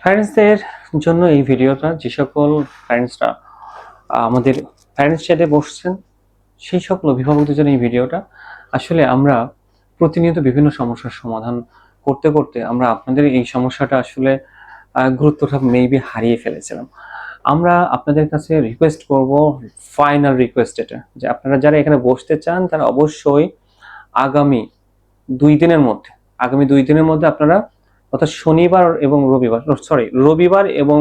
প্যারেন্টসদের জন্য এই ভিডিওটা, যে সকল প্যারেন্টসরা আমাদের প্যারেন্টস চ্যাটে বসছেন সেই সকল অভিভাবকদের জন্য এই ভিডিওটা। আসলে আমরা প্রতিনিয়ত বিভিন্ন সমস্যার সমাধান করতে করতে আমরা আপনাদের এই সমস্যাটা আসলে গুরুত্বটা মেবি হারিয়ে ফেলেছিলাম। আমরা আপনাদের কাছে রিকোয়েস্ট করব, ফাইনাল রিকোয়েস্ট এটা, যে আপনারা যারা এখানে বসতে চান তারা অবশ্যই আগামী 2 দিনের মধ্যে আপনারা, অর্থাৎ শনিবার এবং রবিবার, রবিবার এবং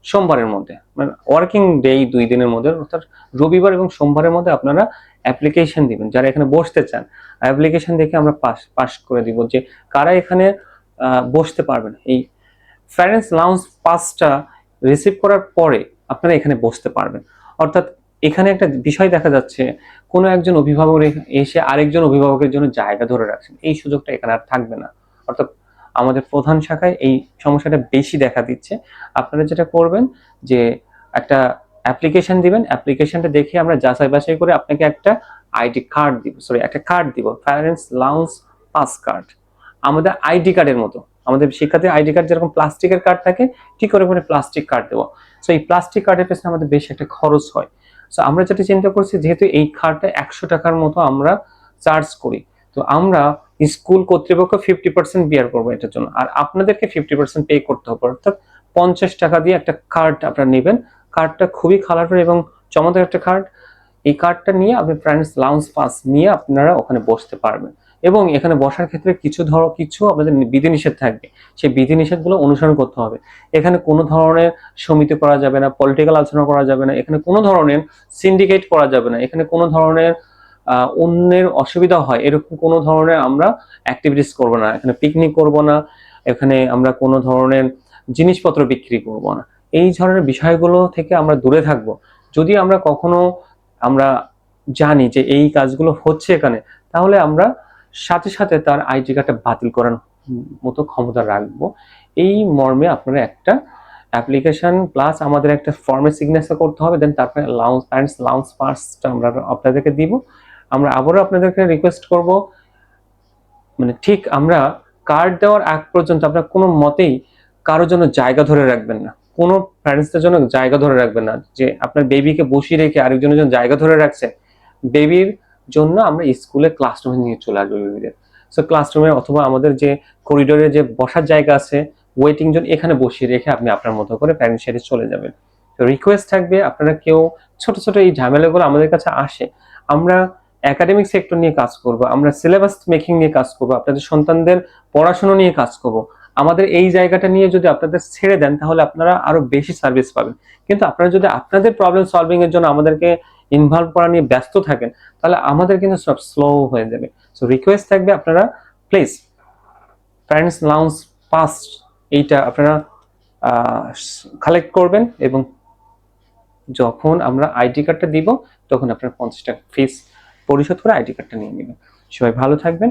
সোমবারের মধ্যে, মানে ওয়ার্কিং ডে 2 দিনের মধ্যে, অর্থাৎ রবিবার এবং সোমবারের মধ্যে আপনারা অ্যাপ্লিকেশন দিবেন। যারা এখানে বসতে চান অ্যাপ্লিকেশন দেখে আমরা পাস করে দিব যে কারা এখানে বসতে পারবেন। এই প্যারেন্টস লাউঞ্জ পাসটা রিসিভ করার পরে আপনারা এখানে বসতে পারবেন। অর্থাৎ এখানে একটা বিষয় দেখা যাচ্ছে, কোনো একজন অভিভাবক এসে আরেকজন অভিভাবকের জন্য জায়গা ধরে রাখছেন, এই সুযোগটা এখানে আর থাকবে না। অর্থাৎ আমাদের প্রধান শাখায় এই সমস্যাটা বেশি দেখা দিচ্ছে। আপনারা যেটা করবেন যে একটা অ্যাপ্লিকেশন দিবেন, অ্যাপ্লিকেশনটা দেখে আমরা যাচাই বাছাই করে আপনাকে একটা একটা কার্ড দিব, প্যারেন্টস লাউঞ্জ পাস কার্ড। আমাদের আইডি কার্ডের মতো, আমাদের শিক্ষার্থীর আইডি কার্ড যেরকম প্লাস্টিকের কার্ড থাকে, ঠিক ওরকম প্লাস্টিক কার্ড দেবো। সো এই প্লাস্টিক কার্ডের পেছনে আমাদের বেশি একটা খরচ হয়। সো আমরা যেটা চিন্তা করছি, যেহেতু এই কার্ডটা 100 টাকার মতো আমরা চার্জ করি, তো আমরা স্কুল কর্তৃপক্ষ 50% বিয়ার করবো এটার জন্য, আর আপনাদেরকে 50% পে করতে হবে। অর্থাৎ 50 টাকা দিয়ে একটা কার্ড আপনারা নেবেন। কার্ডটা খুবই কালারফুল এবং চমৎকার একটা কার্ড। এই কার্ডটা নিয়ে আপনি প্যারেন্টস লাউঞ্জ পাস নিয়ে আপনারা ওখানে বসতে পারবেন। এবং এখানে বসার ক্ষেত্রে কিছু আপনাদের বিধিনিষেধ থাকবে, সেই বিধিনিষেধগুলো অনুসরণ করতে হবে। এখানে কোনো ধরনের সমিতি করা যাবে না, পলিটিক্যাল আলোচনা করা যাবে না, এখানে কোনো ধরনের সিন্ডিকেট করা যাবে না, এখানে কোনো ধরনের অন্যের অসুবিধা হয় এরকম কোনো ধরনের আমরা অ্যাক্টিভিটিস করব না, এখানে পিকনিক করব না, এখানে আমরা কোনো ধরনের জিনিসপত্র বিক্রি করব না। এই ধরনের বিষয়গুলো থেকে আমরা দূরে থাকব। যদি আমরা কখনো আমরা জানি যে এই কাজগুলো হচ্ছে এখানে, তাহলে আমরা সাথে সাথে তার আইডি কার্ডটা বাতিল করার মতো ক্ষমতা রাখবো। এই মর্মে আপনারা একটা অ্যাপ্লিকেশন প্লাস আমাদের একটা ফর্মে সিগনেচার করতে হবে, দেন তারপরে প্যারেন্টস লাউঞ্জ পাসটা আমরা আপনাদেরকে দিব। আমরা আবারও আপনাদেরকে রিকোয়েস্ট করব, মানে ঠিক আমরা কার্ড দেওয়ার আগ পর্যন্ত আপনারা কোনো মতেই কারোর জন্য জায়গা ধরে রাখবেন না, কোনো প্যারেন্টসদের জন্য জায়গা ধরে রাখবেন না। যে আপনার বেবিকে বসিয়ে রেখে আরেকজনের জন্য জায়গা ধরে রাখছে, বেবির জন্য আমরা স্কুলে ক্লাসরুমে নিয়ে চলে আসবো বেবিদের। সো ক্লাসরুমে অথবা আমাদের যে করিডোরে যে বসার জায়গা আছে, ওয়েটিং জোন, এখানে বসিয়ে রেখে আপনি আপনার মতো করে প্যারেন্টস সাথে চলে যাবেন। তো রিকোয়েস্ট থাকবে, আপনারা কেউ ছোট ছোট এই ঝামেলাগুলো আমাদের কাছে আসে, আমরা একাডেমিক সেক্টর নিয়ে কাজ করব, আমরা সিলেবাস মেকিং নিয়ে কাজ করব, আপনাদের সন্তানদের পড়াশোনা নিয়ে কাজ করব। আমাদের এই জায়গাটা নিয়ে যদি আপনাদের ছেড়ে দেন তাহলে আপনারা আরো বেশি সার্ভিস পাবেন। কিন্তু আপনারা যদি আপনাদের প্রবলেম সলভিং এর জন্য আমাদেরকে ইনভলভ করা নিয়ে ব্যস্ত থাকেন, তাহলে আমাদের কিন্তু সব স্লো হয়ে যাবে। সো রিকোয়েস্ট থাকবে, আপনারা প্লিজ প্যারেন্টস লাউঞ্জ পাস এইটা আপনারা কালেক্ট করবেন, এবং যখন আমরা আইডি কার্ডটা দিব তখন আপনারা 50 টাকা ফিস পরিশোধ করে আইডি কার্ডটা নিয়ে নেবেন। সবাই ভালো থাকবেন।